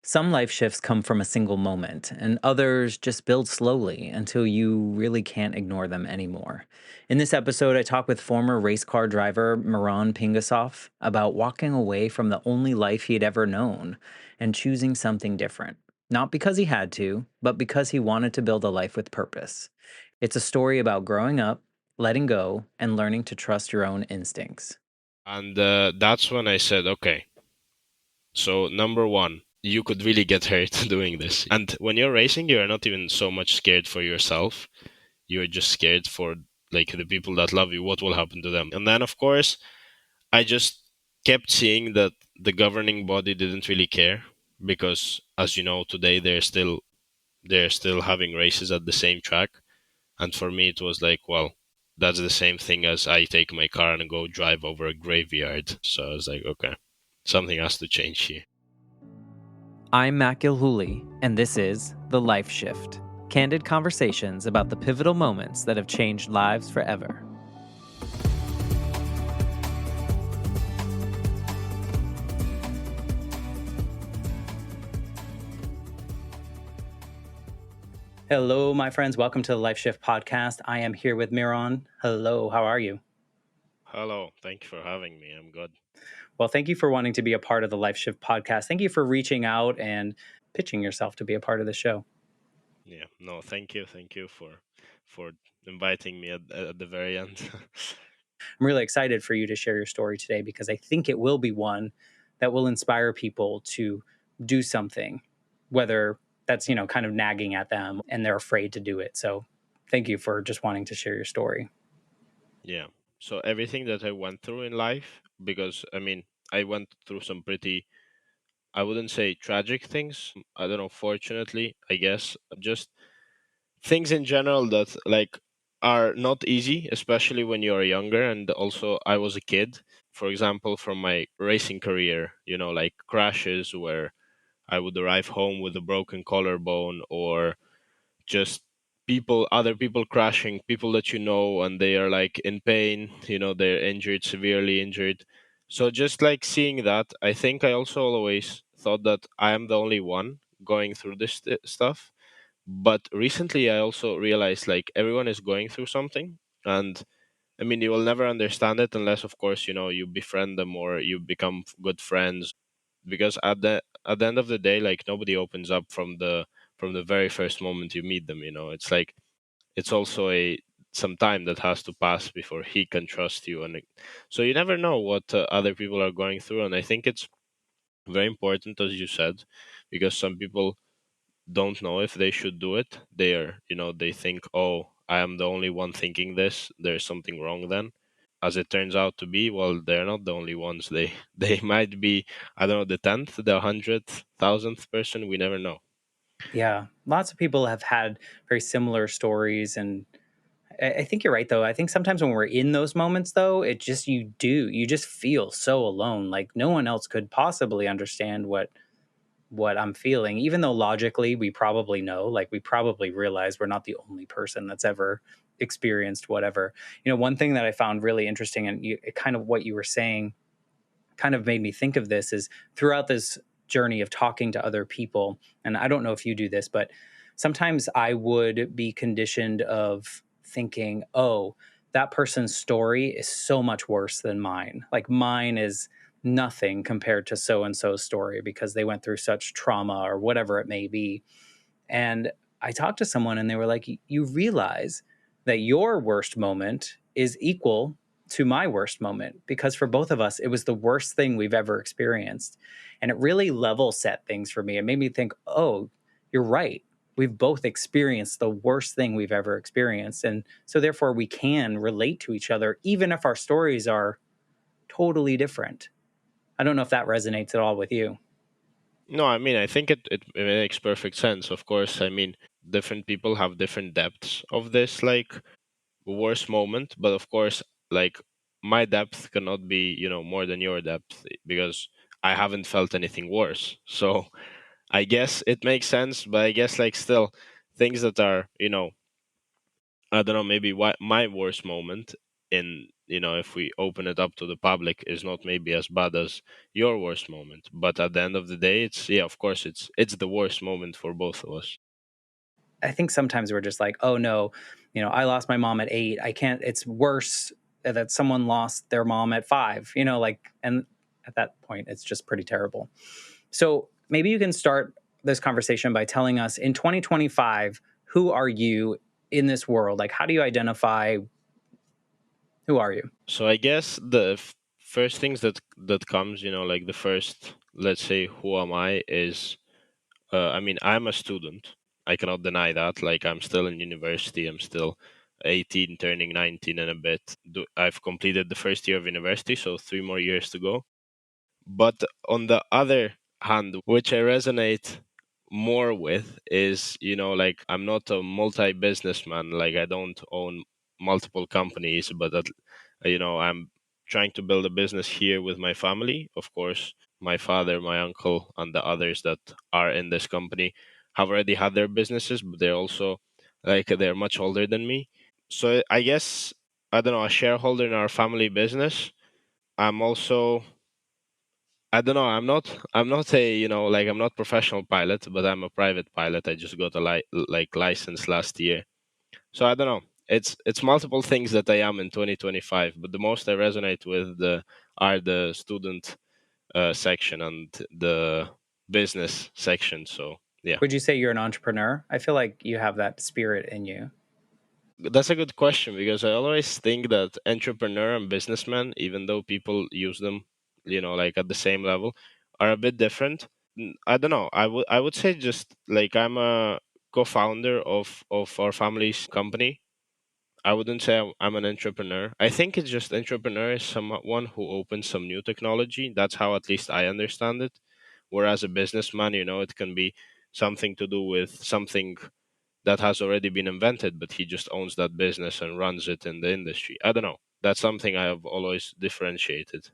Some life shifts come from a single moment, and others just build slowly until you really can't ignore them anymore. In this episode, I talk with former race car driver Miron Pingasov about walking away from the only life he had ever known and choosing something different. Not because he had to, but because he wanted to build a life with purpose. It's a story about growing up, letting go, and learning to trust your own instincts. And that's when I said, okay, so number one, you could really get hurt doing this. And when you're racing, you're not even so much scared for yourself. You're just scared for like the people that love you, what will happen to them. And then, of course, I just kept seeing that the governing body didn't really care because, as you know, today they're still having races at the same track. And for me, it was like, well, that's the same thing as I take my car and go drive over a graveyard. So I was like, okay, something has to change here. I'm Matt Gilhooly, and this is The Life Shift, candid conversations about the pivotal moments that have changed lives forever. Hello, my friends. Welcome to the Life Shift podcast. I am here with Miron. Hello, how are you? Hello, thank you for having me. I'm good. Well, thank you for wanting to be a part of the Life Shift podcast. Thank you for reaching out and pitching yourself to be a part of the show. Yeah, no, thank you for inviting me at the very end. I'm really excited for you to share your story today because I think it will be one that will inspire people to do something, whether that's, kind of nagging at them and they're afraid to do it. So thank you for just wanting to share your story. Yeah. So everything that I went through in life, because I mean, I went through some pretty, I wouldn't say tragic things. I don't know, fortunately, I guess, just things in general that like are not easy, especially when you're younger. And also, I was a kid. For example, from my racing career, like crashes where I would arrive home with a broken collarbone, or just other people crashing, people that you know, and they are like in pain, they're injured, severely injured. So just like seeing that, I think I also always thought that I am the only one going through this stuff. But recently, I also realized like everyone is going through something. And I mean, you will never understand it unless, of course, you befriend them or you become good friends. Because at the end of the day, like nobody opens up from the very first moment you meet them. It's like it's also a some time that has to pass before he can trust you, and so you never know what other people are going through. And I think it's very important, as you said, because some people don't know if they should do it. They think, oh, I am the only one thinking this, there's something wrong then. As it turns out to be, well, they're not the only ones. They might be, I don't know, the 10th, the 100th, 1000th person. We never know. Yeah, lots of people have had very similar stories. And I think you're right, though. I think sometimes when we're in those moments, though, you just feel so alone. Like no one else could possibly understand what I'm feeling, even though logically we probably know, like we probably realize we're not the only person that's ever experienced whatever. One thing that I found really interesting, and kind of what you were saying kind of made me think of this, is throughout this journey of talking to other people, and I don't know if you do this, but sometimes I would be conditioned of thinking, oh, that person's story is so much worse than mine. Like mine is nothing compared to so and so's story because they went through such trauma or whatever it may be. And I talked to someone and they were like, you realize that your worst moment is equal to my worst moment because for both of us, it was the worst thing we've ever experienced. And it really level set things for me. It made me think, oh, you're right. We've both experienced the worst thing we've ever experienced. And so, therefore, we can relate to each other, even if our stories are totally different. I don't know if that resonates at all with you. No, I mean, I think it makes perfect sense. Of course, I mean, different people have different depths of this, like, worst moment. But of course, like, my depth cannot be, more than your depth because I haven't felt anything worse. So I guess it makes sense, but I guess, like, still, things that are, I don't know, maybe my worst moment in if we open it up to the public, is not maybe as bad as your worst moment. But at the end of the day, it's, yeah, of course, it's the worst moment for both of us. I think sometimes we're just like, oh no, I lost my mom at 8. I can't. It's worse that someone lost their mom at 5. Like, and at that point, it's just pretty terrible. So maybe you can start this conversation by telling us in 2025, who are you in this world? Like, how do you identify? Who are you? So I guess the first things that comes, like the first, let's say, who am I is, I mean, I'm a student. I cannot deny that. Like, I'm still in university. I'm still 18, turning 19 and a bit. I've completed the first year of university, so 3 more years to go. But on the other hand, which I resonate more with is, like, I'm not a multi businessman. Like, I don't own multiple companies, but I'm trying to build a business here with my family. Of course, my father, my uncle, and the others that are in this company have already had their businesses, but they're also, like, they're much older than me. So I guess, I don't know, a shareholder in our family business. I'm also, I don't know. I'm not a, like, I'm not professional pilot, but I'm a private pilot. I just got a license last year. So I don't know. It's multiple things that I am in 2025, but the most I resonate with are the student section and the business section. So yeah, Would you say you're an entrepreneur? I feel like you have that spirit in you. that's a good question, because I always think that entrepreneur and businessman, even though people use them, like at the same level, are a bit different. I don't know. I would say just like I'm a co-founder of our family's company. I wouldn't say I'm an entrepreneur. I think it's just entrepreneur is someone who opens some new technology. That's how at least I understand it. Whereas a businessman, it can be something to do with something that has already been invented, but he just owns that business and runs it in the industry. I don't know. That's something I have always differentiated.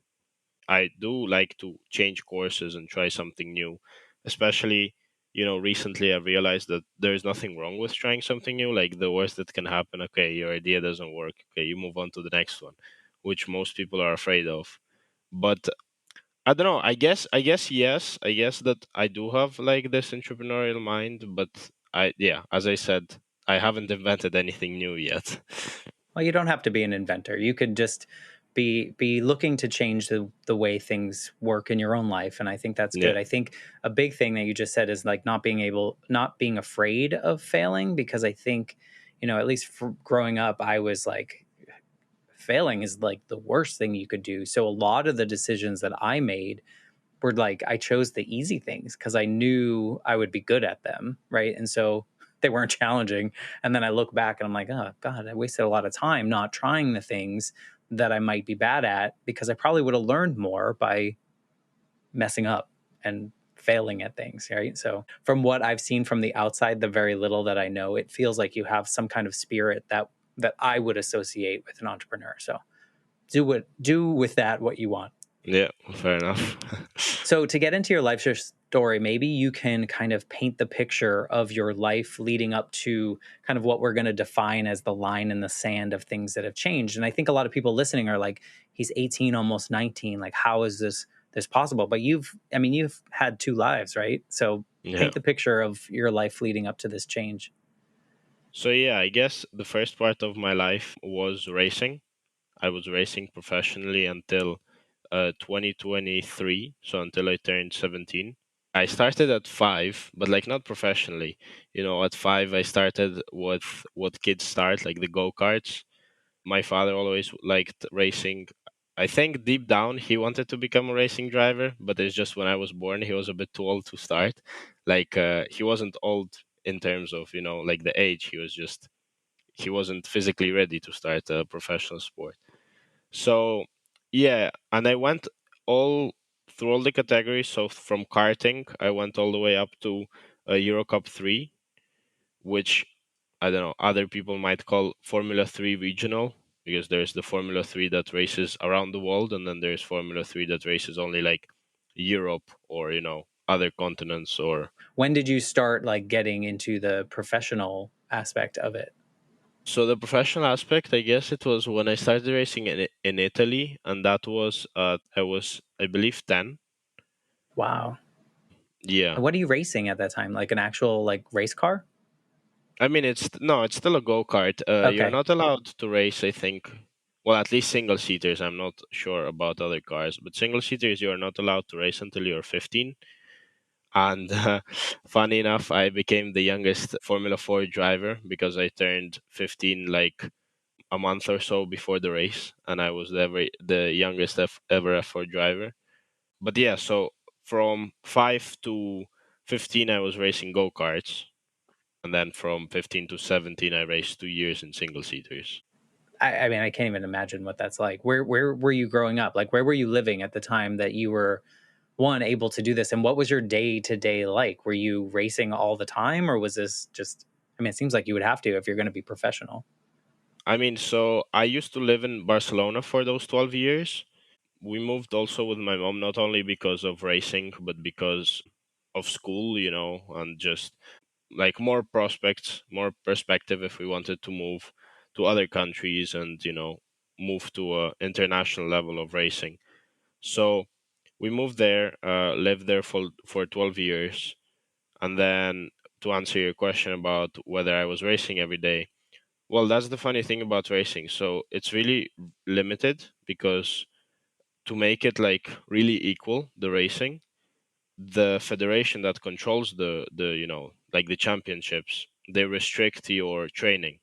I do like to change courses and try something new, especially, recently I realized that there's nothing wrong with trying something new. Like, the worst that can happen, okay, your idea doesn't work. Okay, you move on to the next one, which most people are afraid of. But I don't know. I guess yes. I guess that I do have like this entrepreneurial mind, but yeah, as I said, I haven't invented anything new yet. Well, you don't have to be an inventor. You could just be looking to change the way things work in your own life, and I think that's Yeah. good. I think a big thing that you just said is like not being afraid of failing, because I think, at least for growing up, I was like, failing is like the worst thing you could do. So a lot of the decisions that I made were like, I chose the easy things because I knew I would be good at them, right? And so they weren't challenging. And then I look back and I'm like, oh God, I wasted a lot of time not trying the things that I might be bad at, because I probably would have learned more by messing up and failing at things, right? So from what I've seen from the outside, the very little that I know, it feels like you have some kind of spirit that I would associate with an entrepreneur. So do with that what you want. Yeah, fair enough. So, to get into your life story, maybe you can kind of paint the picture of your life leading up to kind of what we're going to define as the line in the sand of things that have changed. And I think a lot of people listening are like, he's 18, almost 19. Like, how is this possible? But you've had two lives, right? So, Yeah. paint the picture of your life leading up to this change. So yeah, I guess the first part of my life was racing. I was racing professionally until 2023, so until I turned 17. I started at 5, but like not professionally. At 5 I started with what kids start, like the go-karts. My father always liked racing. I think deep down he wanted to become a racing driver, but it's just when I was born he was a bit too old to start. Like, he wasn't old in terms of, like the age. He wasn't physically ready to start a professional sport. So yeah, and I went all through all the categories. So from karting, I went all the way up to Euro Cup 3, which I don't know, other people might call Formula 3 regional, because there's the Formula 3 that races around the world, and then there's Formula 3 that races only like Europe or, other continents or. When did you start like getting into the professional aspect of it? So the professional aspect, I guess it was when I started racing in Italy, and that was I believe 10. Wow. Yeah, And what are you racing at that time? Like an actual like race car? I mean it's no, it's still a go kart. You're Okay. not allowed to race. I think, well, at least single seaters. I'm not sure about other cars, but single seaters you're not allowed to race until you're 15. And funny enough, I became the youngest Formula 4 driver because I turned 15 like a month or so before the race, and I was the youngest ever F4 driver. But yeah, so from 5 to 15, I was racing go karts, and then from 15 to 17, I raced 2 years in single seaters. I mean, I can't even imagine what that's like. Where were you growing up? Like where were you living at the time that you were one able to do this? And what was your day to day like? Were you racing all the time, or was this just? I mean, it seems like you would have to if you're going to be professional. I mean, so I used to live in Barcelona for those 12 years. We moved also with my mom, not only because of racing, but because of school, and just like more prospects, more perspective if we wanted to move to other countries and, move to a international level of racing. So we moved there, lived there for 12 years. And then to answer your question about whether I was racing every day, well, that's the funny thing about racing. So it's really limited because to make it like really equal, the racing, the federation that controls the like the championships, they restrict your training.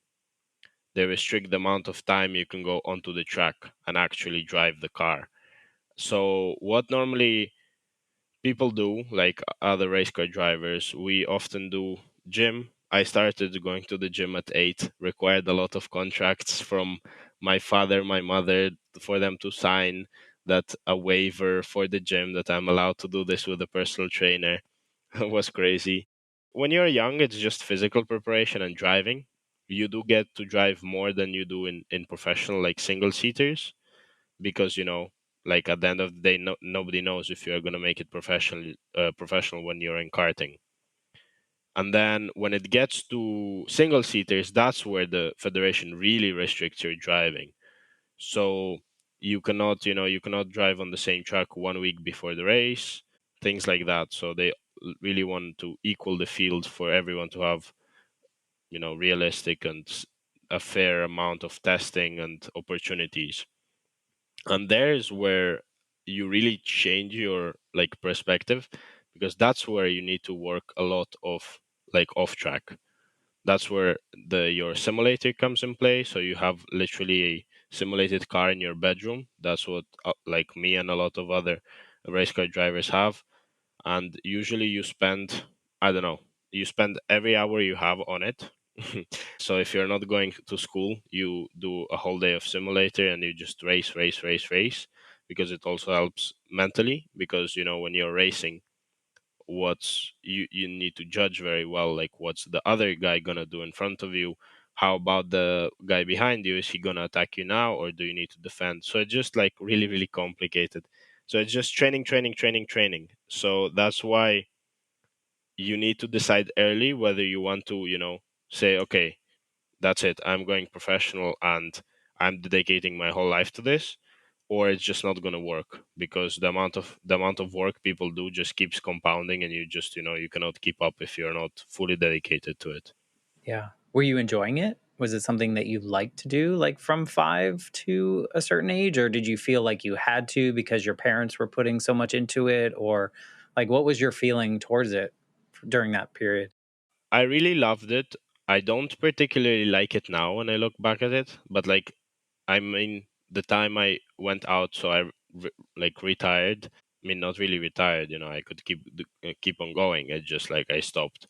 They restrict the amount of time you can go onto the track and actually drive the car. So what normally people do, like other race car drivers, we often do gym. I started going to the gym at 8, required a lot of contracts from my father, my mother, for them to sign that a waiver for the gym that I'm allowed to do this with a personal trainer. It was crazy. When you're young, it's just physical preparation and driving. You do get to drive more than you do in professional, like single seaters, because like at the end of the day, nobody knows if you're going to make it professional when you're in karting. And then when it gets to single seaters, that's where the federation really restricts your driving. So you cannot drive on the same track 1 week before the race, things like that. So they really want to equal the field for everyone to have realistic and a fair amount of testing and opportunities. And there's where you really change your like perspective, because that's where you need to work a lot of like off track. That's where the your simulator comes in play. So you have literally a simulated car in your bedroom. That's what like me and a lot of other race car drivers have. And usually you spend, I don't know, you spend every hour you have on it. So if you're not going to school, you do a whole day of simulator and you just race, race, race, race, because it also helps mentally. Because when you're racing, what's you need to judge very well, like what's the other guy gonna do in front of you. How about the guy behind you? Is he gonna attack you now, or do you need to defend? So it's just like really, really complicated. So it's just training, training, training, training. So that's why you need to decide early whether you want to say, okay, that's it, I'm going professional and I'm dedicating my whole life to this, or it's just not going to work, because the amount of work people do just keeps compounding, and you just you cannot keep up if you're not fully dedicated to it. Yeah. Were you enjoying it? Was it something that you liked to do, like from 5 to a certain age, or did you feel like you had to because your parents were putting so much into it, or like what was your feeling towards it during that period? I really loved it. I don't particularly like it now when I look back at it, but like, I mean, the time I went out, so I like retired. I mean, not really retired. I could keep on going. It's just like I stopped.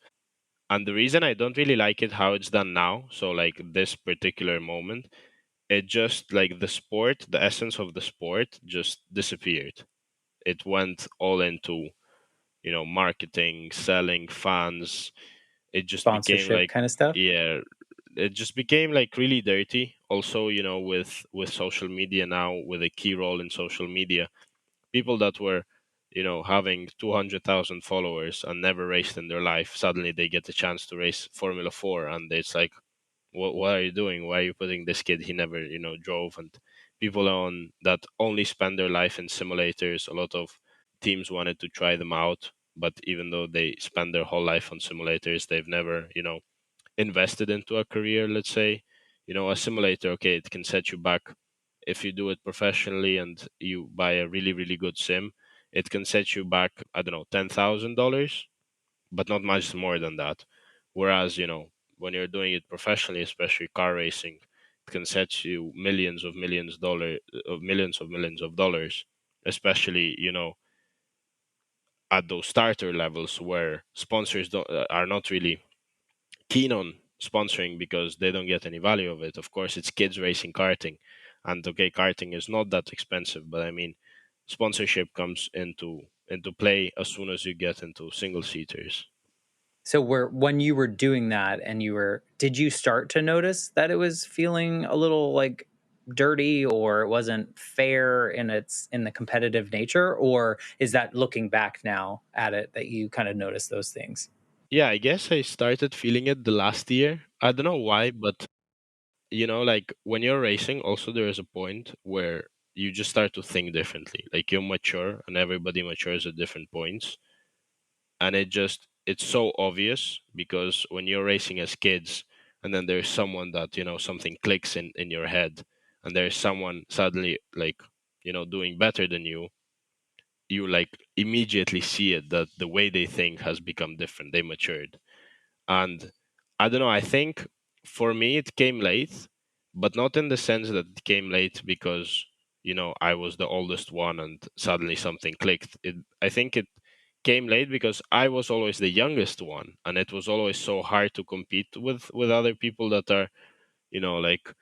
And the reason I don't really like it how it's done now, so like this particular moment, it just like the sport, the essence of the sport just disappeared. It went all into marketing, selling, fans. It just became Sponsorship like, kind of stuff? yeah, it just became like really dirty. Also, with social media now, with a key role in social media, people that were having 200,000 followers and never raced in their life, suddenly they get the chance to race Formula 4, and it's like, what are you doing? Why are you putting this kid? He never, drove. And people on that only spend their life in simulators. A lot of teams wanted to try them out, but even though they spend their whole life on simulators, they've never, invested into a career. Let's say, a simulator. Okay, it can set you back if you do it professionally and you buy a really, really good sim. It can set you back, I don't know, $10,000, but not much more than that. Whereas, when you're doing it professionally, especially car racing, it can set you millions of millions of dollars, especially, at those starter levels where sponsors are not really keen on sponsoring because they don't get any value of it. Of course, it's kids racing karting, and okay, karting is not that expensive, but I mean, sponsorship comes into play as soon as you get into single seaters. So when you were doing that and did you start to notice that it was feeling a little like dirty or it wasn't fair in the competitive nature, or is that looking back now at it that you kind of notice those things? Yeah, I guess I started feeling it the last year. I don't know why, but like when you're racing, also there is a point where you just start to think differently. Like you mature, and everybody matures at different points, and it's so obvious because when you're racing as kids, and then there's someone that something clicks in your head, and there's someone suddenly like doing better than you like immediately see it that the way they think has become different. They matured. And I don't know, I think for me it came late, but not in the sense that it came late because, I was the oldest one and suddenly something clicked. I think it came late because I was always the youngest one, and it was always so hard to compete with other people that are, like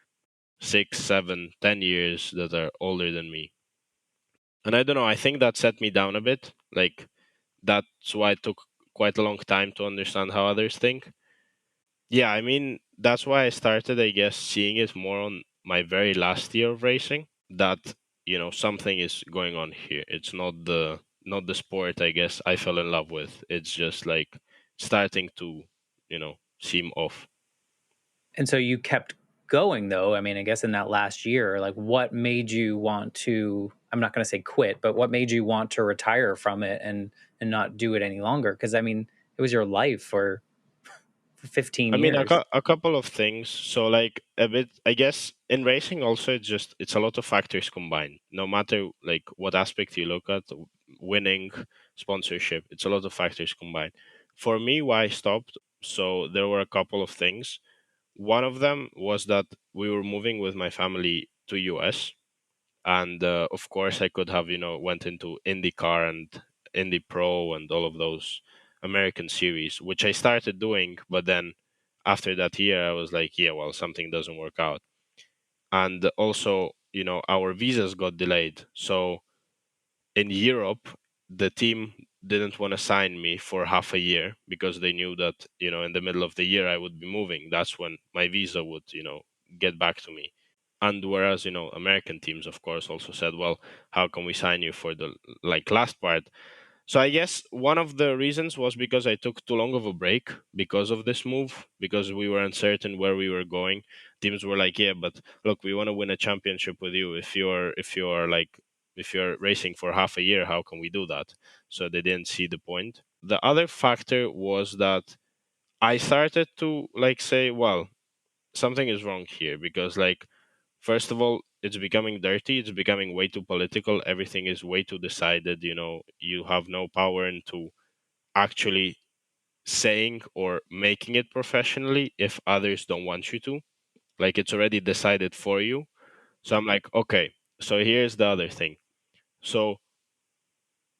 6, 7, 10 years that are older than me. And I don't know, I think that set me down a bit. Like that's why it took quite a long time to understand how others think. Yeah, I mean, that's why I started, I guess, seeing it more on my very last year of racing that, something is going on here. It's not the sport I guess I fell in love with. It's just like starting to, seem off. And so you kept going though. I mean, I guess in that last year, like what made you want to, I'm not going to say quit, but what made you want to retire from it and not do it any longer? Cuz I mean, it was your life for 15 I mean, years. a couple of things. So, like a bit, I guess, in racing also, it's a lot of factors combined. No matter like what aspect you look at, winning, sponsorship, it's a lot of factors combined. For me, why I stopped, so there were a couple of things. One of them was that we were moving with my family to US, and of course I could have went into IndyCar and Indy Pro and all of those American series, which I started doing, but then after that year I was like, yeah, well, something doesn't work out. And also, our visas got delayed, so in Europe the team didn't want to sign me for half a year because they knew that in the middle of the year I would be moving. That's when my visa would get back to me. And whereas American teams of course also said, well, how can we sign you for the like last part? So I guess one of the reasons was because I took too long of a break because of this move, because we were uncertain where we were going. Teams were like, yeah, but look, we want to win a championship with you. If you're racing for half a year, how can we do that? So they didn't see the point. The other factor was that I started to like say, well, something is wrong here because like first of all, it's becoming dirty. It's becoming way too political. Everything is way too decided. You have no power into actually saying or making it professionally if others don't want you to. Like it's already decided for you. So I'm like, okay, so here's the other thing. So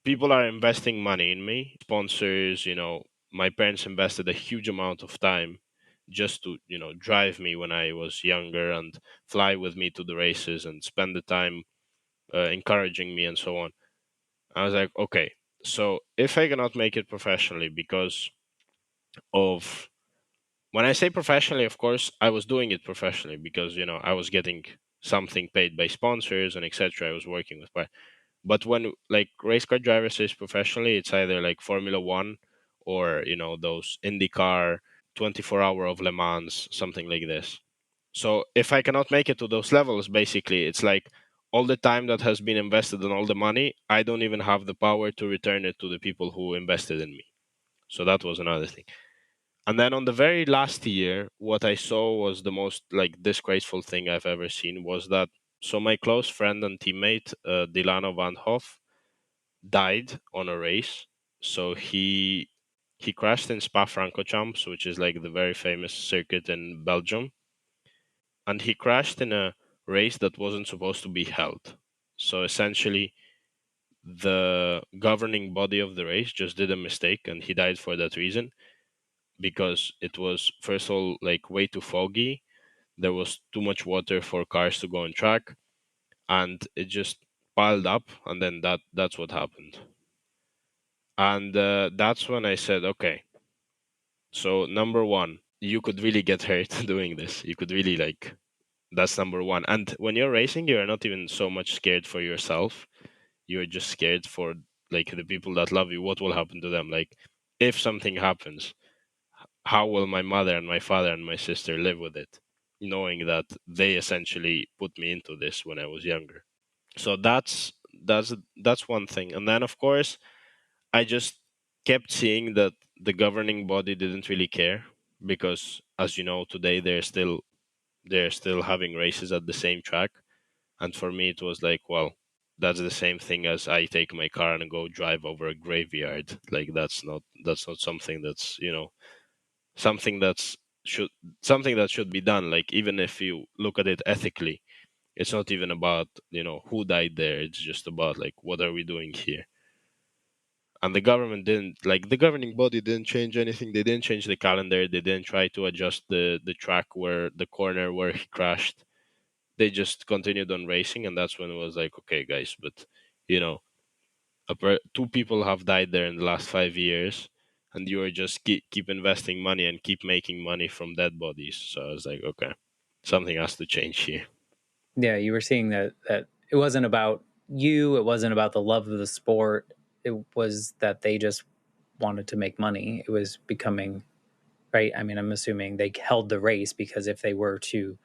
people are investing money in me, sponsors, my parents invested a huge amount of time just to, drive me when I was younger and fly with me to the races and spend the time encouraging me and so on. I was like, okay, so if I cannot make it professionally because of when I say professionally, of course, I was doing it professionally because I was getting something paid by sponsors and etc. I was working with, but when like race car driver says professionally, it's either like Formula One or those IndyCar 24 hour of Le Mans, something like this. So if I cannot make it to those levels, basically, it's like all the time that has been invested and all the money, I don't even have the power to return it to the people who invested in me. So that was another thing. And then on the very last year, what I saw was the most like disgraceful thing I've ever seen was that so my close friend and teammate, Dilano Van Hoff, died on a race. So he crashed in Spa-Francorchamps, which is like the very famous circuit in Belgium, and he crashed in a race that wasn't supposed to be held. So essentially, the governing body of the race just did a mistake, and he died for that reason because it was first of all like way too foggy. There was too much water for cars to go on track, and it just piled up, and then that's what happened. And that's when I said, okay, so number one, you could really get hurt doing this. You could really like that's number one. And when you're racing, you're not even so much scared for yourself. You're just scared for like the people that love you. What will happen to them? Like if something happens, how will my mother and my father and my sister live with it, knowing that they essentially put me into this when I was younger? So that's one thing. And then of course I just kept seeing that the governing body didn't really care because, as you know, today they're still having races at the same track. And for me, it was like, well, that's the same thing as I take my car and go drive over a graveyard. Like that's not something that's something that's should something that should be done. Like even if you look at it ethically, it's not even about who died there. It's just about like what are we doing here. And the government didn't like the governing body didn't change anything. They didn't change the calendar. They didn't try to adjust the track where the corner where he crashed. They just continued on racing, and that's when it was like, okay, guys, but you know, two people have died there in the last 5 years, and you are just keep investing money and keep making money from dead bodies. So I was like, okay, something has to change here. Yeah, you were seeing that it wasn't about you, it wasn't about the love of the sport. It was that they just wanted to make money. It was becoming right. I mean, I'm assuming they held the race because if they were to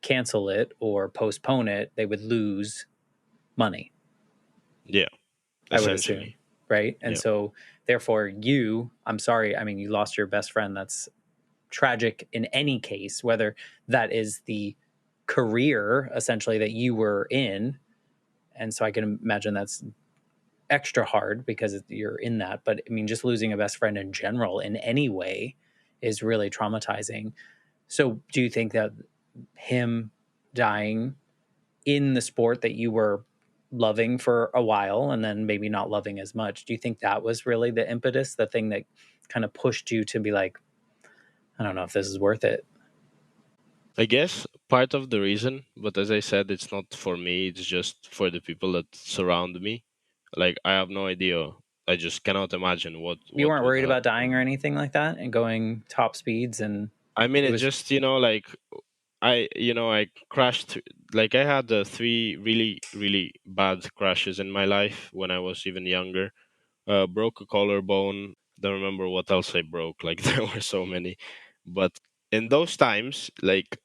cancel it or postpone it, they would lose money, Yeah, I would assume. essentially. Right. And Yeah. so, therefore, I'm sorry. I mean, you lost your best friend. That's tragic in any case, whether that is the career essentially that you were in. And so I can imagine that's extra hard because you're in that. But I mean, just losing a best friend in general in any way is really traumatizing. So, do you think that him dying in the sport that you were loving for a while and then maybe not loving as much, do you think that was really the impetus, the thing that kind of pushed you to be like, I don't know if this is worth it? I guess part of the reason, but as I said, it's not for me, it's just for the people that surround me. Like I have no idea. I just cannot imagine what You what weren't would worried have. about dying or anything like that and going top speeds, and I mean, it it was just like I crashed. Like I had three really really bad crashes in my life when I was even younger. Broke a collarbone. Don't remember what else I broke. Like there were so many, but in those times, like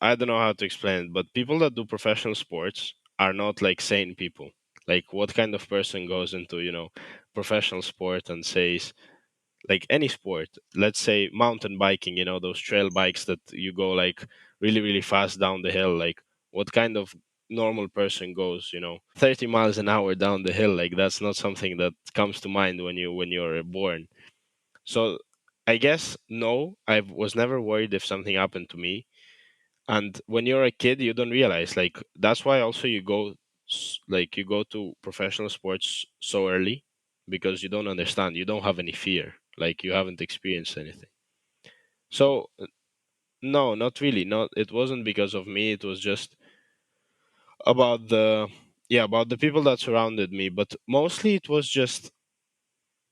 I don't know how to explain it, but people that do professional sports are not like sane people. Like what kind of person goes into professional sport and says like any sport, let's say mountain biking, those trail bikes that you go like really really fast down the hill, like what kind of normal person goes 30 miles an hour down the hill? Like that's not something that comes to mind when you're born. So I guess no, I was never worried if something happened to me. And when you're a kid you don't realize, like that's why also you go to professional sports so early, because you don't understand, you don't have any fear, like you haven't experienced anything. So no, not really, not it wasn't because of me, it was just about the people that surrounded me, but mostly it was just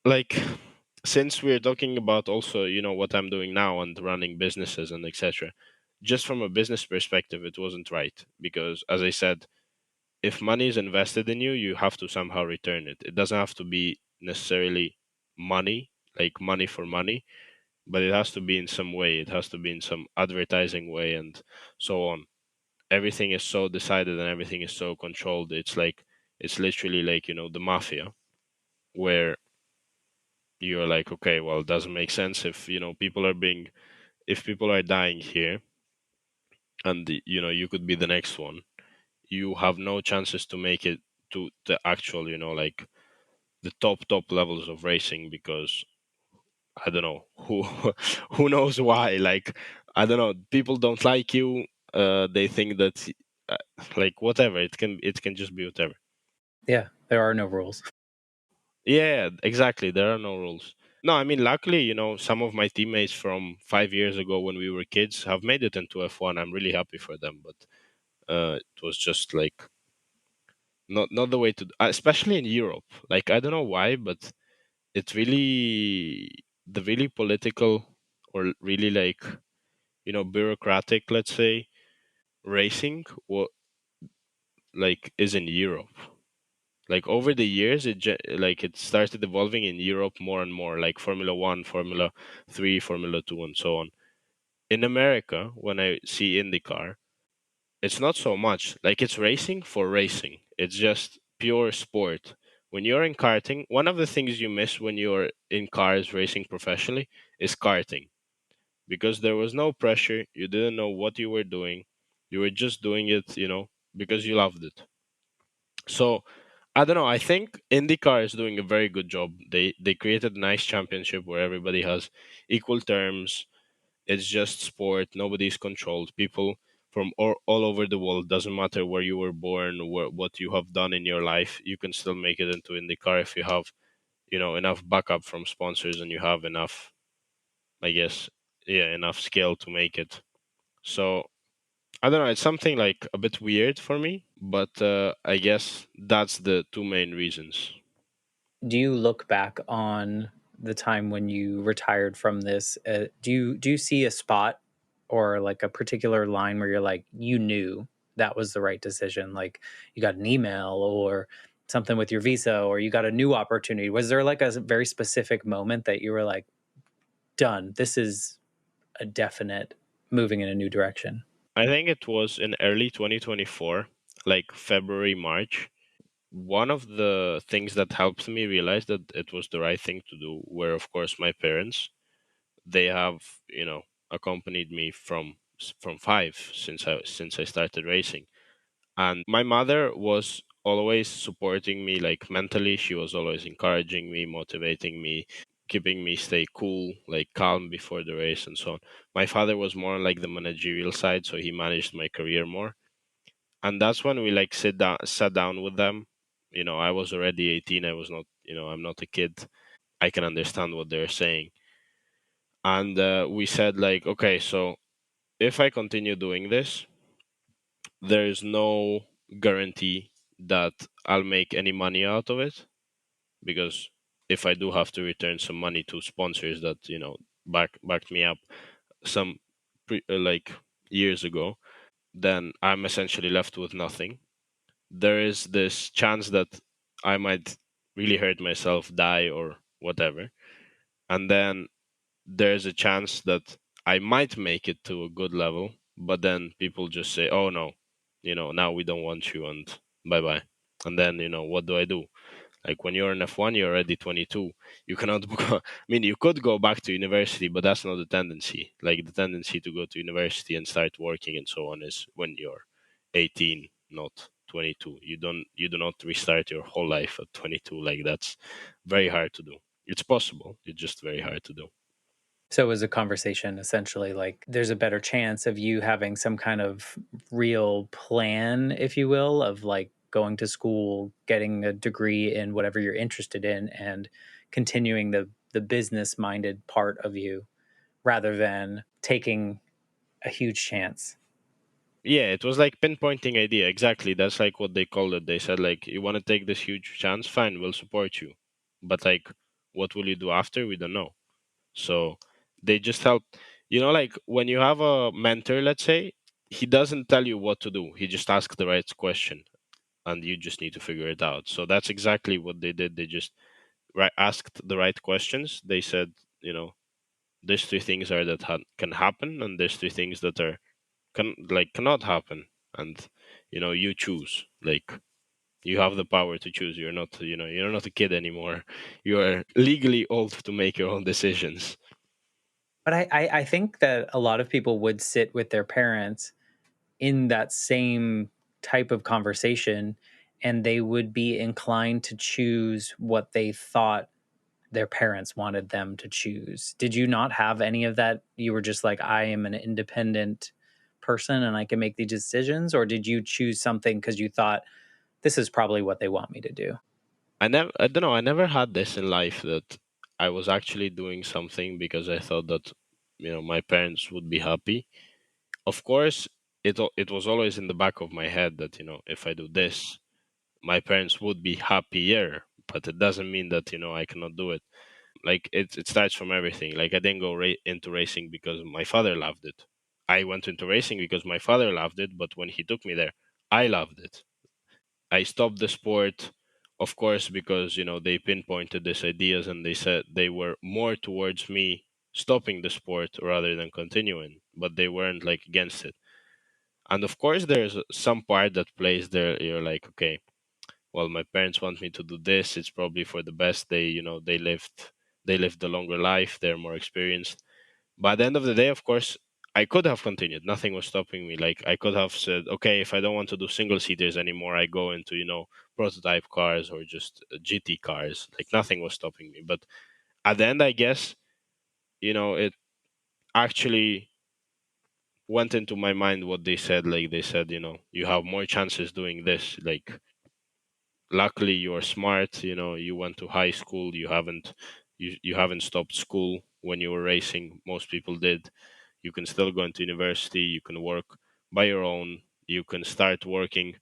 like since we're talking about also what I'm doing now and running businesses and etc. Just from a business perspective it wasn't right, because as I said, if money is invested in you, you have to somehow return it. It doesn't have to be necessarily money, like money for money. but it has to be in some way. It has to be in some advertising way and so on. Everything is so decided and everything is so controlled. It's like it's literally like, the mafia, where you're like, okay, well, it doesn't make sense if, if people are dying here and you could be the next one. You have no chances to make it to the actual, like the top levels of racing, because I don't know who who knows why. Like, I don't know, people don't like you. They think that uh, like whatever, it can just be whatever. Yeah, there are no rules. Yeah, exactly. There are no rules. No, I mean, luckily, some of my teammates from 5 years ago when we were kids have made it into F1. I'm really happy for them, but it was just like not the way to, especially in Europe. Like, I don't know why, but it really, the really political or really like, bureaucratic, let's say, racing, what like is in Europe. Like over the years, like it started evolving in Europe more and more, like Formula One, Formula Three, Formula Two, and so on. In America, when I see IndyCar, it's not so much like it's racing for racing. It's just pure sport. When you're in karting, one of the things you miss when you're in cars racing professionally is karting, because there was no pressure. You didn't know what you were doing. You were just doing it, because you loved it. So I don't know. I think IndyCar is doing a very good job. They created a nice championship where everybody has equal terms. It's just sport. Nobody's controlled. People from all over the world. Doesn't matter where you were born, what you have done in your life. You can still make it into IndyCar if you have, enough backup from sponsors and you have enough, I guess, yeah, enough skill to make it. So I don't know. It's something like a bit weird for me, but I guess that's the two main reasons. Do you look back on the time when you retired from this? Do you see a spot or like a particular line where you're like you knew that was the right decision? Like you got an email or something with your visa, or you got a new opportunity. Was there like a very specific moment that you were like, done? This is a definite moving in a new direction. I think it was in early 2024, like February, March. One of the things that helped me realize that it was the right thing to do were, of course, my parents. They have, accompanied me from five since I started racing. And my mother was always supporting me, like mentally. She was always encouraging me, motivating me, keeping me stay cool, like calm before the race and so on. My father was more on like the managerial side, so he managed my career more. And that's when we like sat down with them. I was already 18. I was not, I'm not a kid. I can understand what they're saying. And we said like, okay, so if I continue doing this, there is no guarantee that I'll make any money out of it, because if I do have to return some money to sponsors that backed me up some like years ago, then I'm essentially left with nothing. There is this chance that I might really hurt myself, die, or whatever, and then there's a chance that I might make it to a good level, but then people just say, "Oh no, now we don't want you," and bye bye. And then what do I do? Like when you're in F1, you're already 22. You cannot go. I mean, you could go back to university, but that's not the tendency. Like the tendency to go to university and start working and so on is when you're 18, not 22. You do not restart your whole life at 22. Like that's very hard to do. It's possible. It's just very hard to do. So it was a conversation essentially like there's a better chance of you having some kind of real plan, if you will, of like going to school, getting a degree in whatever you're interested in, and continuing the business minded part of you rather than taking a huge chance. Yeah, it was like pinpointing idea. Exactly. That's like what they called it. They said like, you want to take this huge chance? Fine, we'll support you. But like, what will you do after? We don't know. So they just help. Like when you have a mentor, let's say, he doesn't tell you what to do. He just asks the right question, and you just need to figure it out. So that's exactly what they did. They just asked the right questions. They said, you know, these three things are that can happen, and these three things that are cannot happen, and you choose. Like, you have the power to choose. You're not, you're not a kid anymore. You are legally old to make your own decisions. But I think that a lot of people would sit with their parents in that same type of conversation, and they would be inclined to choose what they thought their parents wanted them to choose. Did you not have any of that? You were just like, I am an independent person and I can make these decisions? Or did you choose something because you thought this is probably what they want me to do? I don't know. I never had this in life that I was actually doing something because I thought that my parents would be happy. Of course, it was always in the back of my head that if I do this, my parents would be happier. But it doesn't mean that I cannot do it. Like, it starts from everything. Like, I didn't go into racing because my father loved it. I went into racing because my father loved it. But when he took me there, I loved it. I stopped the sport, of course, because they pinpointed these ideas and they said they were more towards me stopping the sport rather than continuing, but they weren't like against it. And of course, there's some part that plays there. You're like, okay, well, my parents want me to do this. It's probably for the best. They lived a longer life. They're more experienced. By the end of the day, of course, I could have continued. Nothing was stopping me. Like, I could have said, okay, if I don't want to do single seaters anymore, I go into, prototype cars or just GT cars. Like, nothing was stopping me. But at the end, I guess, it actually went into my mind what they said. Like, they said, you have more chances doing this. Like, luckily you are smart. You went to high school. You haven't stopped school when you were racing. Most people did. You can still go into university. You can work by your own. You can start working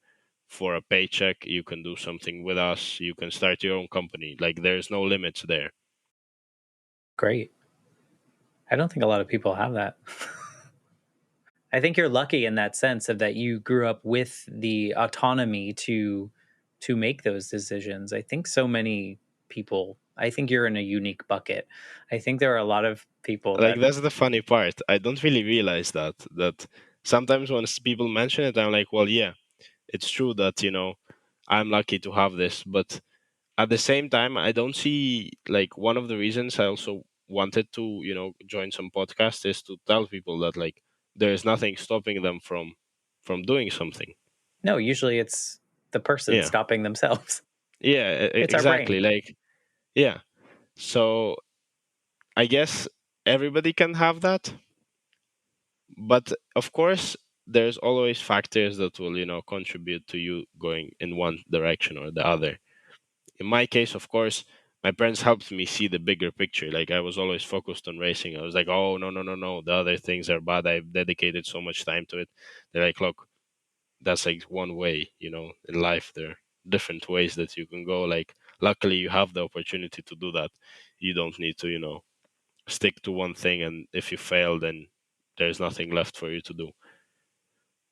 for a paycheck. You can do something with us. You can start your own company. Like, there's no limits there. Great. I don't think a lot of people have that. I think you're lucky in that sense of that you grew up with the autonomy to make those decisions. I think so many people, I think you're in a unique bucket. I think there are a lot of people Like, that that's the funny part. I don't really realize that sometimes when people mention it, I'm like, well, yeah, it's true that I'm lucky to have this, but at the same time, I don't see, like, one of the reasons I also wanted to join some podcast is to tell people that, like, there is nothing stopping them from doing something. no, usually it's the person Yeah, stopping themselves. yeah, It's our brain. exactly. Like, yeah. So I guess everybody can have that, but of course, there's always factors that will contribute to you going in one direction or the other. In my case, of course, my parents helped me see the bigger picture. Like, I was always focused on racing. I was like, oh, no, no, no, no, the other things are bad. I've dedicated so much time to it. They're like, look, that's like one way. In life there are different ways that you can go. Like, luckily you have the opportunity to do that. You don't need to stick to one thing, and if you fail, then there's nothing left for you to do.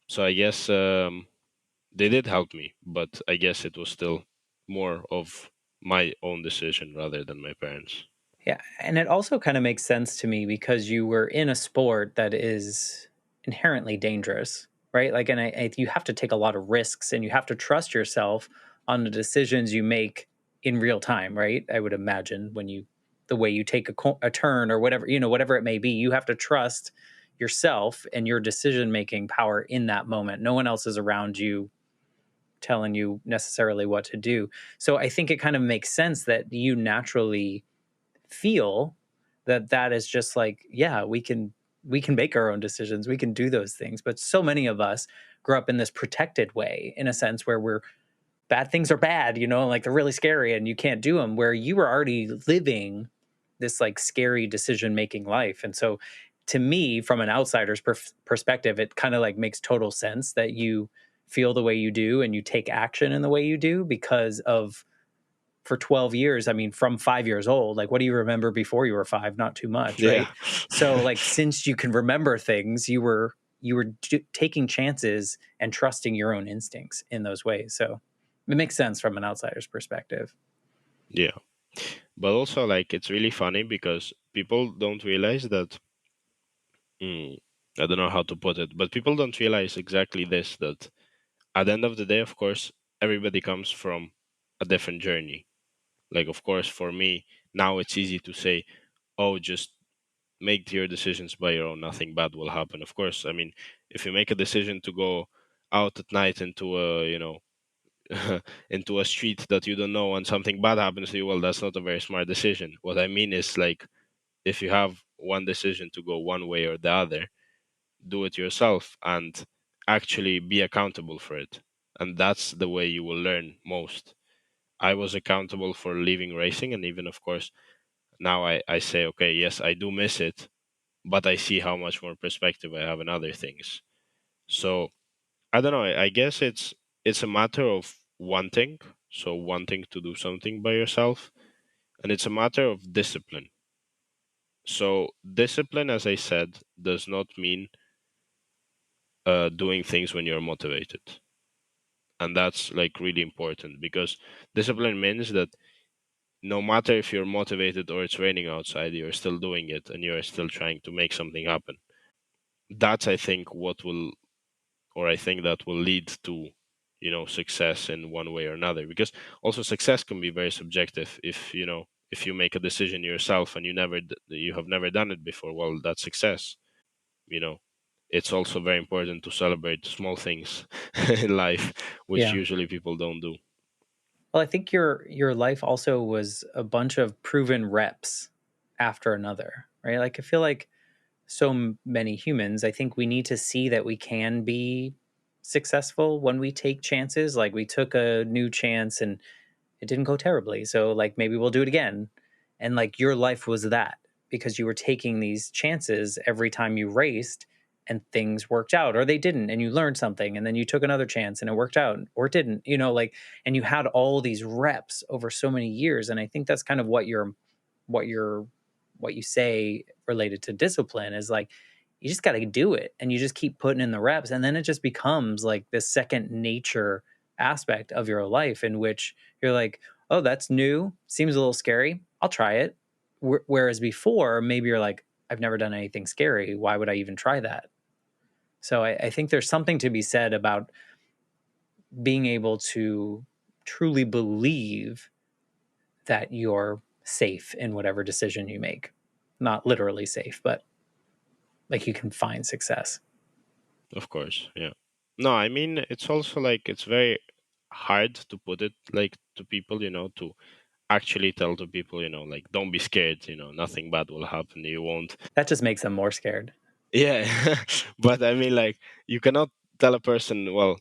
So I guess they did help me, but I guess it was still more of my own decision rather than my parents. Yeah, and it also kind of makes sense to me because you were in a sport that is inherently dangerous, right? Like, and you have to take a lot of risks, and you have to trust yourself on the decisions you make in real time, right? I would imagine when you, the way you take a turn or whatever, whatever it may be, you have to trust yourself and your decision making power in that moment. No one else is around you telling you necessarily what to do. So I think it kind of makes sense that you naturally feel that that is just like, yeah, we can make our own decisions, we can do those things. But so many of us grow up in this protected way, in a sense where we're, bad things are bad, like they're really scary and you can't do them, where you were already living this like scary decision making life. And so to me, from an outsider's perspective, it kind of like makes total sense that you feel the way you do and you take action in the way you do because of, for 12 years, I mean, from 5 years old, like, what do you remember before you were five? Not too much, Yeah. right? So, like, since you can remember things, you were taking chances and trusting your own instincts in those ways. So it makes sense from an outsider's perspective. Yeah. But also, like, it's really funny because people don't realize that. Mm, I don't know how to put it, but people don't realize exactly this, that at the end of the day, of course, everybody comes from a different journey. Like, of course, for me, now it's easy to say, oh, just make your decisions by your own. Nothing bad will happen. Of course, I mean, if you make a decision to go out at night into a, into a street that you don't know and something bad happens to you, well, that's not a very smart decision. What I mean is, like, if you have one decision to go one way or the other, do it yourself and actually be accountable for it. And that's the way you will learn most. I was accountable for leaving racing, and even, of course, now I say, okay, yes, I do miss it, but I see how much more perspective I have in other things. So I don't know. I guess it's a matter of wanting, so wanting to do something by yourself, and it's a matter of discipline. So discipline, as I said, does not mean doing things when you're motivated, and that's like really important because discipline means that no matter if you're motivated or it's raining outside, you're still doing it and you're still trying to make something happen. That's, I think, what will, or I think that will lead to, success in one way or another. Because also success can be very subjective. If if you make a decision yourself and you have never done it before, well, that's success. You know, it's also very important to celebrate small things in life, which Yeah. usually people don't do. Well, I think your life also was a bunch of proven reps after another, right? Like I feel like many humans, I think we need to see that we can be successful when we take chances. Like we took a new chance and it didn't go terribly. So like maybe we'll do it again. And like your life was that because you were taking these chances every time you raced and things worked out or they didn't and you learned something and then you took another chance and it worked out or it didn't, like and you had all these reps over so many years and I think that's kind of what you're what you say related to discipline is like you just got to do it and you just keep putting in the reps and then it just becomes like this second nature aspect of your life in which you're like, oh, that's new, seems a little scary, I'll try it. Whereas before maybe you're like, I've never done anything scary, why would I even try that? So I think there's something to be said about being able to truly believe that you're safe in whatever decision you make. Not literally safe, but like you can find success. Of course, yeah. No, I mean, it's also like it's very hard to put it like to people, to actually tell to people, like, don't be scared, nothing bad will happen. You won't. That just makes them more scared. Yeah. But I mean, like, you cannot tell a person, well,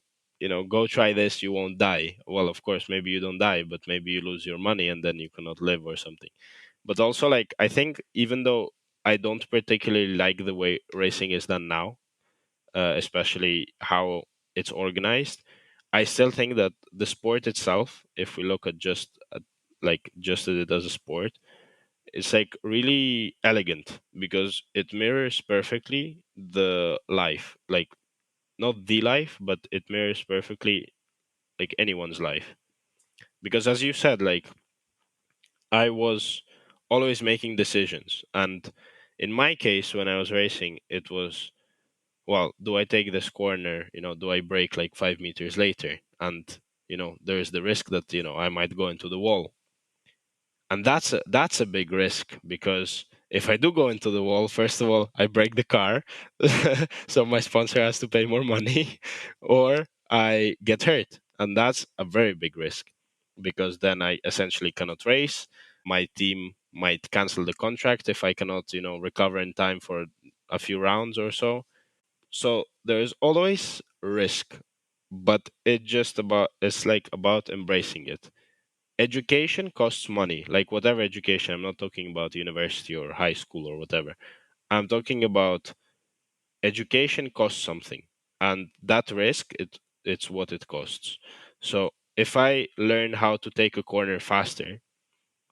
go try this, you won't die. Well, of course, maybe you don't die, but maybe you lose your money and then you cannot live or something. But also, like, I think even though I don't particularly like the way racing is done now, especially how it's organized, I still think that the sport itself, if we look at just at it as a sport, it's like really elegant because it mirrors perfectly the life, like not the life, but it mirrors perfectly like anyone's life. Because as you said, like I was always making decisions, and in my case, when I was racing, it was, well, do I take this corner? Do I brake like 5 meters later? And there's the risk that I might go into the wall, and that's a big risk because if I do go into the wall, first of all, I break the car, so my sponsor has to pay more money, or I get hurt, and that's a very big risk because then I essentially cannot race. My team might cancel the contract if I cannot, recover in time for a few rounds or so. So there's always risk, but it's like about embracing it. Education costs money, like whatever education. I'm not talking about university or high school or whatever. I'm talking about education costs something, and that risk, it's what it costs. So if I learn how to take a corner faster,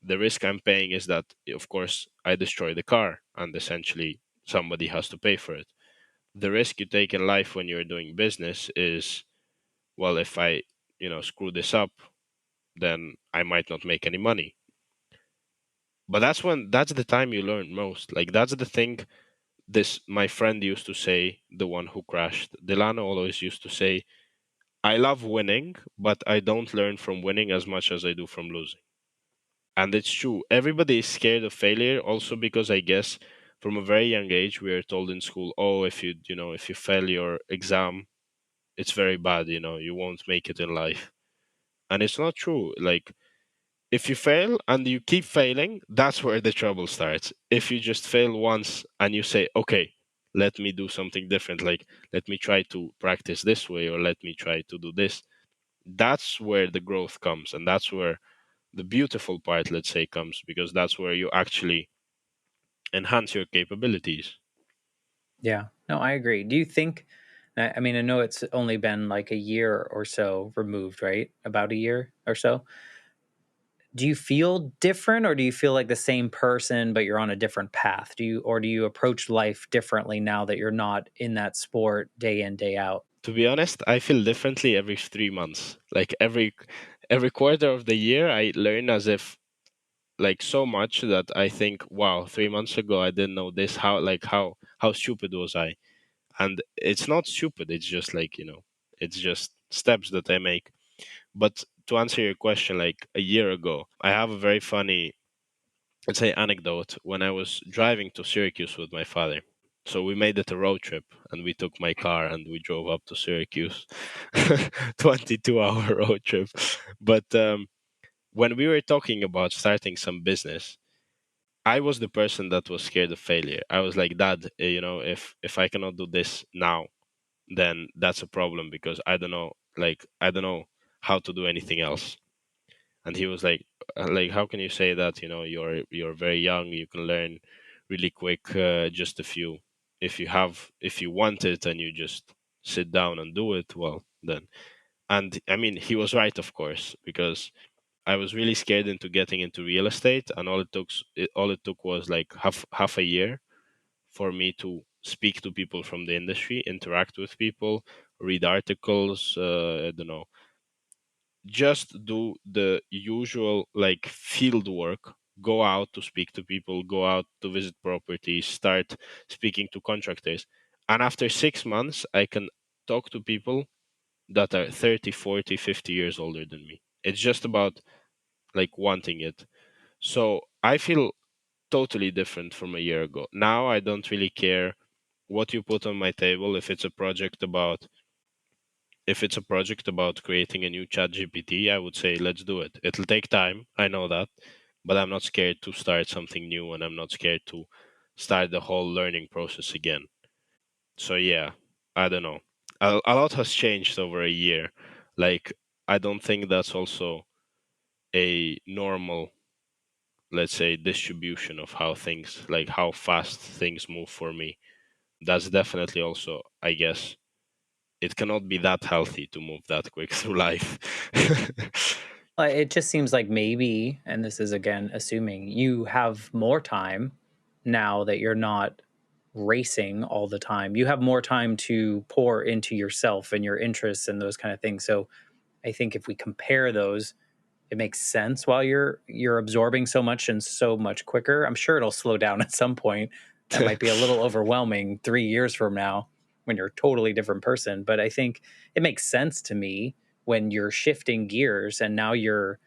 the risk I'm paying is that, of course, I destroy the car, and essentially somebody has to pay for it. The risk you take in life when you're doing business is, well, if I screw this up, then I might not make any money. But that's the time you learn most. Like that's the thing. This my friend used to say, the one who crashed. Delano always used to say, "I love winning, but I don't learn from winning as much as I do from losing." And it's true. Everybody is scared of failure, also because I guess from a very young age we are told in school, oh, if if you fail your exam, it's very bad. You won't make it in life, and it's not true. Like if you fail and you keep failing, that's where the trouble starts. If you just fail once and you say, okay, let me do something different, like let me try to practice this way or let me try to do this, that's where the growth comes. And that's where the beautiful part, let's say, comes, because that's where you actually enhance your capabilities. Yeah, no, I agree. Do you think? I mean, I know it's only been like a year or so removed, right? About a year or so. Do you feel different, or do you feel like the same person but you're on a different path? Do you approach life differently now that you're not in that sport day in day out? To be honest, I feel differently every 3 months. Like every quarter of the year, I learn as if like so much that I think, wow, 3 months ago I didn't know this. How stupid was I? And it's not stupid. It's just like it's just steps that I make. But to answer your question, like a year ago, I have a very funny, let's say, anecdote when I was driving to Syracuse with my father. So we made it a road trip, and we took my car and we drove up to Syracuse, 22-hour road trip. But when we were talking about starting some business, I was the person that was scared of failure. I was like, Dad, if I cannot do this now, then that's a problem because I don't know how to do anything else. And he was like, how can you say that? You're very young. You can learn really quick. Just if you want it and you just sit down and do it, well, then. And I mean, he was right, of course, because I was really scared into getting into real estate, and all it took was like half a year for me to speak to people from the industry, interact with people, read articles. I don't know, just do the usual like field work. Go out to speak to people, go out to visit properties, start speaking to contractors, and after 6 months, I can talk to people that are 30, 40, 50 years older than me. It's just about like wanting it. So I feel totally different from a year ago. Now I don't really care what you put on my table. If it's a project about creating a new chat GPT, I would say let's do it. It'll take time, I know that, but I'm not scared to start something new and I'm not scared to start the whole learning process again. So yeah, I don't know. A lot has changed over a year. Like I don't think that's also a normal, let's say, distribution of how things, like how fast things move for me. That's definitely also, I guess, it cannot be that healthy to move that quick through life. It just seems like maybe, and this is again assuming you have more time now that you're not racing all the time. You have more time to pour into yourself and your interests and those kind of things. So I think if we compare those, it makes sense while you're absorbing so much and so much quicker. I'm sure it'll slow down at some point. That might be a little overwhelming 3 years from now when you're a totally different person, but I think it makes sense to me when you're shifting gears and now you're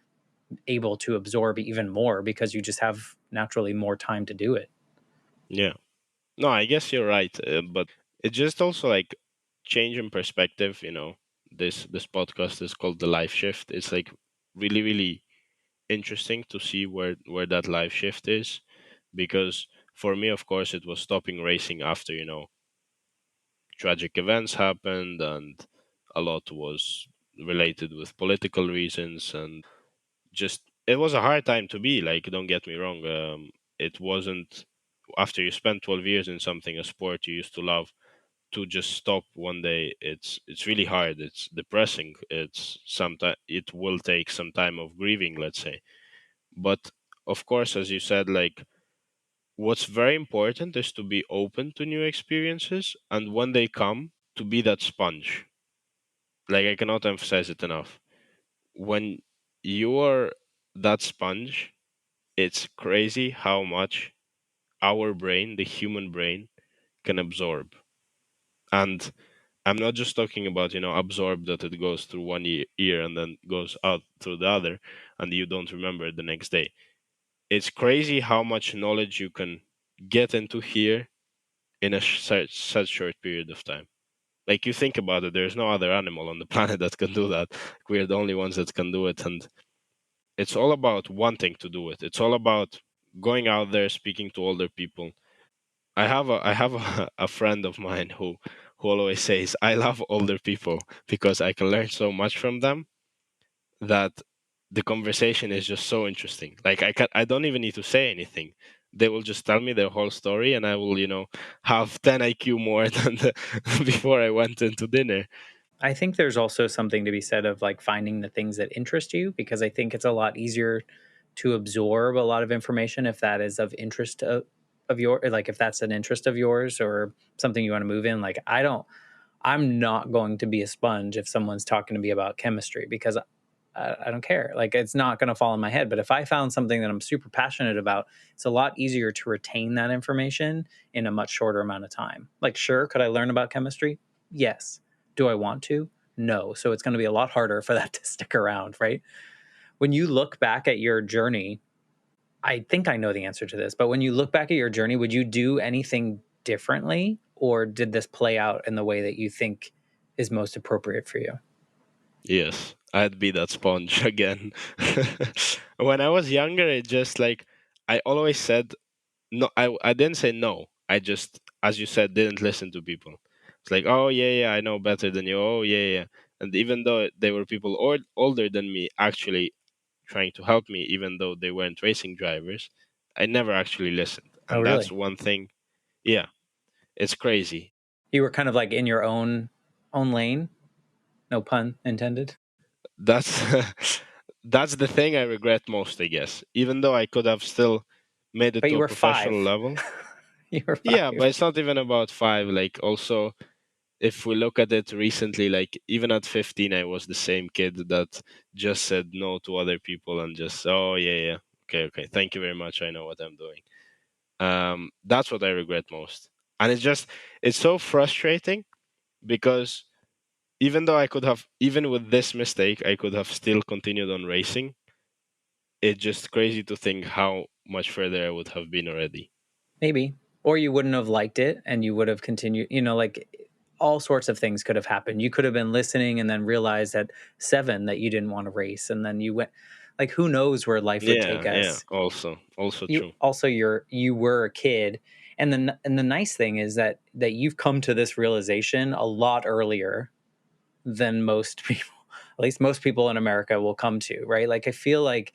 able to absorb even more because you just have naturally more time to do it. Yeah. No, I guess you're right. But it just also like change in perspective. This podcast is called the life shift. It's like really really interesting to see where that life shift is, because for me, of course, it was stopping racing after tragic events happened, and a lot was related with political reasons, and just it was a hard time to be, like, don't get me wrong. It wasn't, after you spend 12 years in something, a sport you used to love, to just stop one day, it's really hard, it's depressing, it's sometimes it will take some time of grieving, let's say. But of course, as you said, like, what's very important is to be open to new experiences, and when they come, to be that sponge. Like, I cannot emphasize it enough. When you are that sponge, It's crazy how much our brain, the human brain, can absorb. And I'm not just talking about, absorb that it goes through one ear and then goes out through the other and you don't remember it the next day. It's crazy how much knowledge you can get into here in a such short period of time. Like you think about it, there's no other animal on the planet that can do that. We're the only ones that can do it. And it's all about wanting to do it. It's all about going out there, speaking to older people. I have a friend of mine who always says I love older people because I can learn so much from them that the conversation is just so interesting. Like I don't even need to say anything. They will just tell me their whole story and I will, have 10 IQ more than before I went into dinner. I think there's also something to be said of like finding the things that interest you, because I think it's a lot easier to absorb a lot of information if that is of interest of your, like if that's an interest of yours or something you want to move in. Like I'm not going to be a sponge if someone's talking to me about chemistry, because I don't care. Like it's not going to fall in my head. But if I found something that I'm super passionate about, it's a lot easier to retain that information in a much shorter amount of time. Like, sure, could I learn about chemistry? Yes. Do I want to? No. So it's going to be a lot harder for that to stick around, right? When you look back at your journey, I think I know the answer to this, but when you look back at your journey, would you do anything differently? Or did this play out in the way that you think is most appropriate for you? Yes, I'd be that sponge again. When I was younger, it just like I always said no. I didn't say no. I just, as you said, didn't listen to people. It's like, oh yeah, yeah, I know better than you. Oh yeah, yeah. And even though they were people older than me, actually trying to help me, even though they weren't racing drivers, I never actually listened. Oh, And that's really? one thing. Yeah, it's crazy. You were kind of like in your own lane, no pun intended. That's that's the thing I regret most, I guess. Even though I could have still made it But to you a were professional 5. level. You were Yeah, but 5. it's not even about five. Like also, if we look at it recently, like even at 15, I was the same kid that just said no to other people and just, oh yeah, yeah, okay, okay, thank you very much. I know what I'm doing. That's what I regret most, and it's so frustrating because even though I could have, even with this mistake, I could have still continued on racing. It's just crazy to think how much further I would have been already. Maybe. Or you wouldn't have liked it and you would have continued, like all sorts of things could have happened. You could have been listening and then realized at 7 that you didn't want to race, and then you went, like who knows where life would take Yeah, yeah. us. Also You true. also you were a kid, and the nice thing is that you've come to this realization a lot earlier than most people, at least most people in America will come to, right? Like I feel like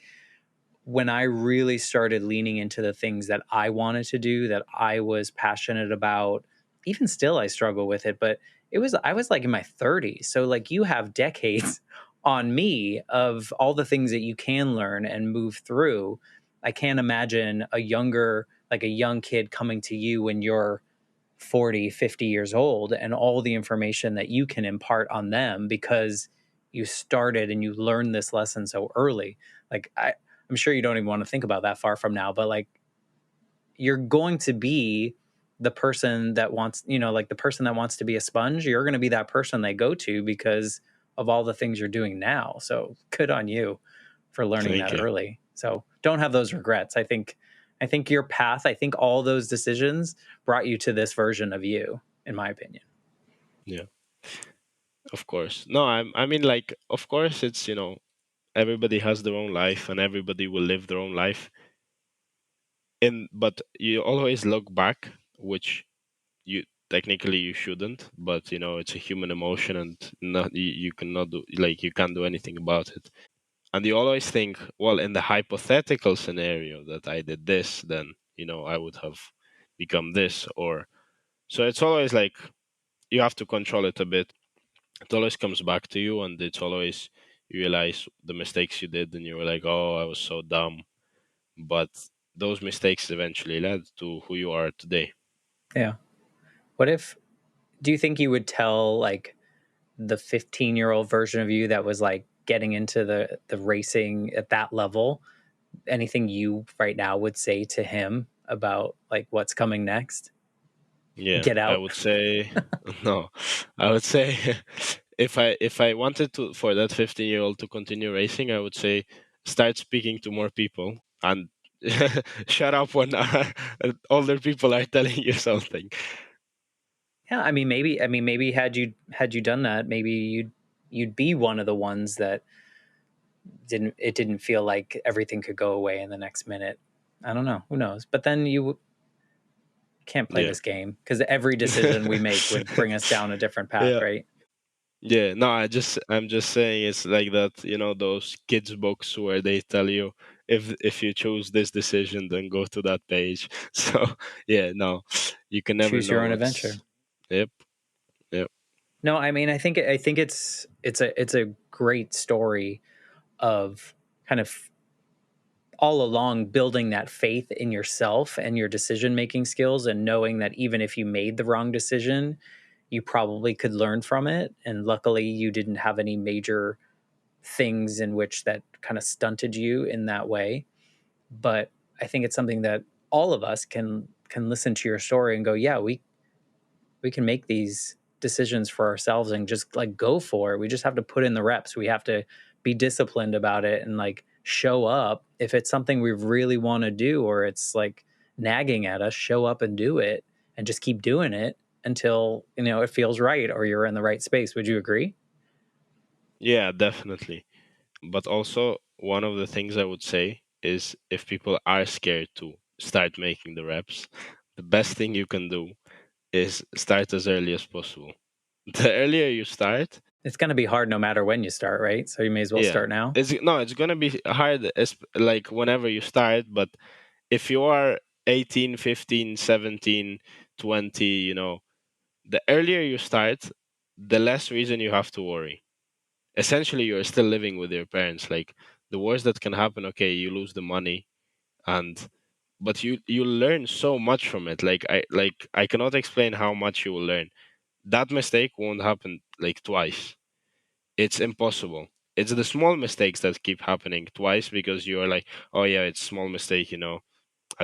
when I really started leaning into the things that I wanted to do, that I was passionate about, even still I struggle with it, but I was like in my 30s. So like you have decades on me of all the things that you can learn and move through. I can't imagine a young kid coming to you when you're 40, 50 years old and all the information that you can impart on them because you started and you learned this lesson so early. Like I'm sure you don't even want to think about that far from now, but like you're going to be the person that wants, like the person that wants to be a sponge, you're going to be that person they go to because of all the things you're doing now. So good on you for learning Thank that you. early. So don't have those regrets. I think your path, I think all those decisions brought you to this version of you, in my opinion. Yeah, of course. No, I mean, like, of course, it's everybody has their own life and everybody will live their own life. But you always look back, which you technically you shouldn't, but it's a human emotion and not you cannot do, like, you can't do anything about it. And you always think, well, in the hypothetical scenario that I did this, then I would have become this, or so. It's always like you have to control it a bit. It always comes back to you, and it's always you realize the mistakes you did, and you were like, oh, I was so dumb. But those mistakes eventually led to who you are today. Yeah. What if, do you think you would tell like the 15-year-old version of you that was like getting into the racing at that level, anything you right now would say to him about like what's coming next? Yeah, Get I out. would say no. I would say if I wanted to for that 15-year-old to continue racing, I would say start speaking to more people and shut up when older people are telling you something. Yeah, I mean maybe had you done that, maybe you'd be one of the ones that didn't feel like everything could go away in the next minute. I don't know, who knows? But then you can't play Yeah. this game because every decision we make would bring us down a different path, Yeah. right? Yeah, no, I'm just saying it's like that, those kids books where they tell you if you choose this decision, then go to that page. So yeah, no, you can never Choose your know own what's. adventure. Yep, yep. No, I mean, I think it's a great story of kind of all along building that faith in yourself and your decision making skills, and knowing that even if you made the wrong decision, you probably could learn from it. And luckily, you didn't have any major things in which that kind of stunted you in that way. But I think it's something that all of us can listen to your story and go, yeah, we can make these decisions for ourselves and just like go for it. We just have to put in the reps. We have to be disciplined about it and like show up. If it's something we really want to do or it's like nagging at us, show up and do it and just keep doing it until, it feels right or you're in the right space. Would you agree? Yeah, definitely. But also, one of the things I would say is if people are scared to start making the reps, the best thing you can do is start as early as possible. The earlier you start, It's going to be hard no matter when you start, right? So you may as well yeah, start now. it's gonna be hard, like whenever you start. But if you are 18, 15, 17, 20, the earlier you start, the less reason you have to worry. Essentially, you're still living with your parents. Like the worst that can happen, okay, you lose the money, and but you learn so much from it. Like I cannot explain how much you will learn. That mistake won't happen like twice. It's impossible. It's the small mistakes that keep happening twice because you're like, oh yeah, it's small mistake. I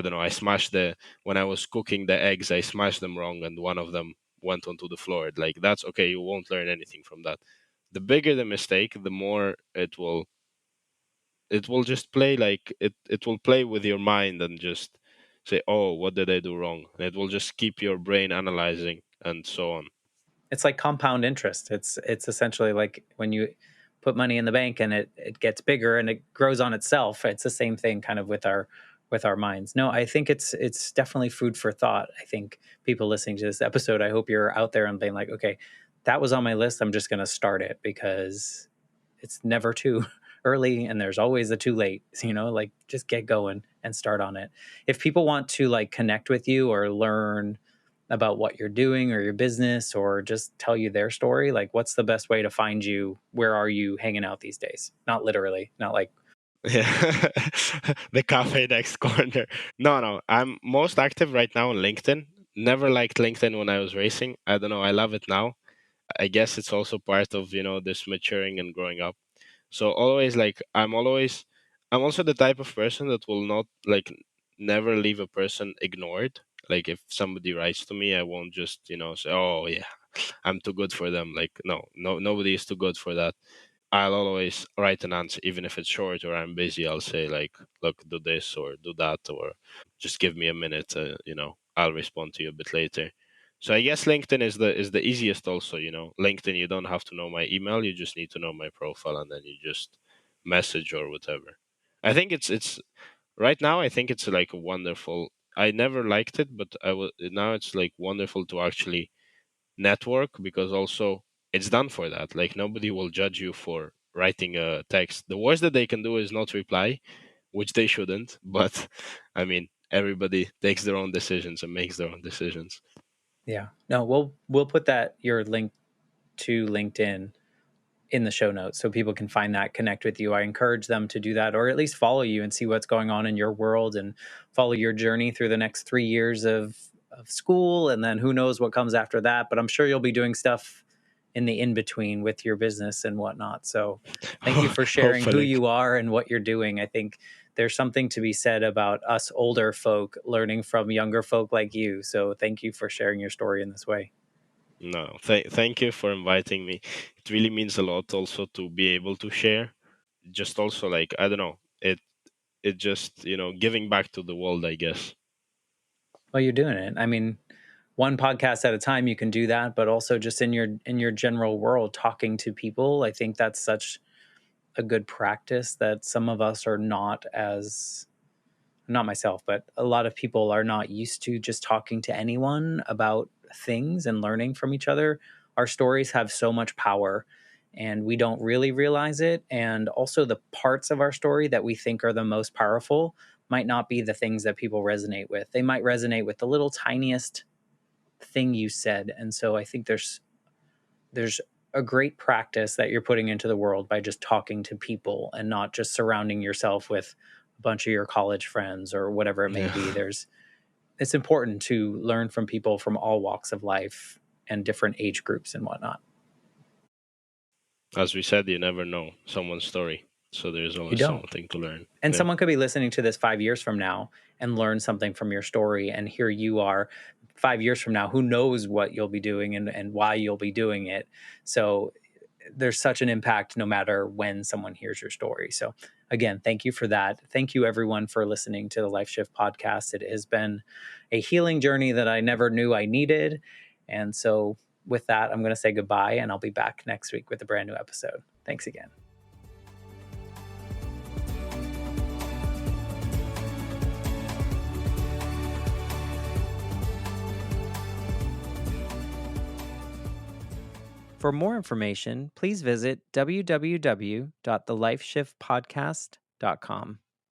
don't know. I smashed when I was cooking the eggs, I smashed them wrong, and one of them went onto the floor. Like that's okay. You won't learn anything from that. The bigger the mistake, the more it will just play like it will play with your mind and just say, oh, what did I do wrong? And it will just keep your brain analyzing and so on. It's like compound interest. It's essentially like when you put money in the bank and it gets bigger and it grows on itself. It's the same thing kind of with our minds. No, I think it's definitely food for thought. I think people listening to this episode, I hope you're out there and being like, okay, that was on my list. I'm just going to start it because it's never too early and there's always a too late. Like just get going and start on it. If people want to like connect with you or learn about what you're doing or your business or just tell you their story, like what's the best way to find you? Where are you hanging out these days? Not literally, not like. Yeah, the cafe next corner. No, no, I'm most active right now on LinkedIn. Never liked LinkedIn when I was racing. I don't know. I love it now. I guess it's also part of this maturing and growing up. So always like I'm also the type of person that will not like never leave a person ignored. Like if somebody writes to me, I won't just say, oh yeah, I'm too good for them. Like no, no, nobody is too good for that. I'll always write an answer, even if it's short or I'm busy. I'll say like, look, do this or do that, or just give me a minute. I'll respond to you a bit later. So I guess LinkedIn is the easiest. Also, LinkedIn, you don't have to know my email. You just need to know my profile, and then you just message or whatever. I think it's right now. I think it's like a wonderful. I never liked it, but I will now. It's like wonderful to actually network because also it's done for that. Like nobody will judge you for writing a text. The worst that they can do is not reply, which they shouldn't. But I mean, everybody takes their own decisions and makes their own decisions. Yeah, no, we'll put that your link to LinkedIn in the show notes so people can find that, connect with you. I encourage them to do that or at least follow you and see what's going on in your world and follow your journey through the next 3 years of school. And then who knows what comes after that. But I'm sure you'll be doing stuff in the in between with your business and whatnot. So thank you for sharing who Hopefully. you are and what you're doing. I think there's something to be said about us older folk learning from younger folk like you. So thank you for sharing your story in this way. No, thank you for inviting me. It really means a lot also to be able to share. Just also like, I don't know, it just, giving back to the world, I guess. Well, you're doing it. I mean, one podcast at a time you can do that, but also just in your general world talking to people, I think that's such a good practice that some of us are not as, not myself, but a lot of people are not used to just talking to anyone about things and learning from each other. Our stories have so much power and we don't really realize it. And also, the parts of our story that we think are the most powerful might not be the things that people resonate with. They might resonate with the little tiniest thing you said. And so I think there's a great practice that you're putting into the world by just talking to people and not just surrounding yourself with a bunch of your college friends or whatever it may Yeah. be. It's important to learn from people from all walks of life and different age groups and whatnot. As we said, you never know someone's story. So there's You always don't. something to learn. And Yeah. someone could be listening to this 5 years from now and learn something from your story. And here you are 5 years from now, who knows what you'll be doing and why you'll be doing it. So there's such an impact no matter when someone hears your story. So again, thank you for that. Thank you everyone for listening to the Life Shift podcast. It has been a healing journey that I never knew I needed. And so with that, I'm going to say goodbye and I'll be back next week with a brand new episode. Thanks again. For more information, please visit www.thelifeshiftpodcast.com.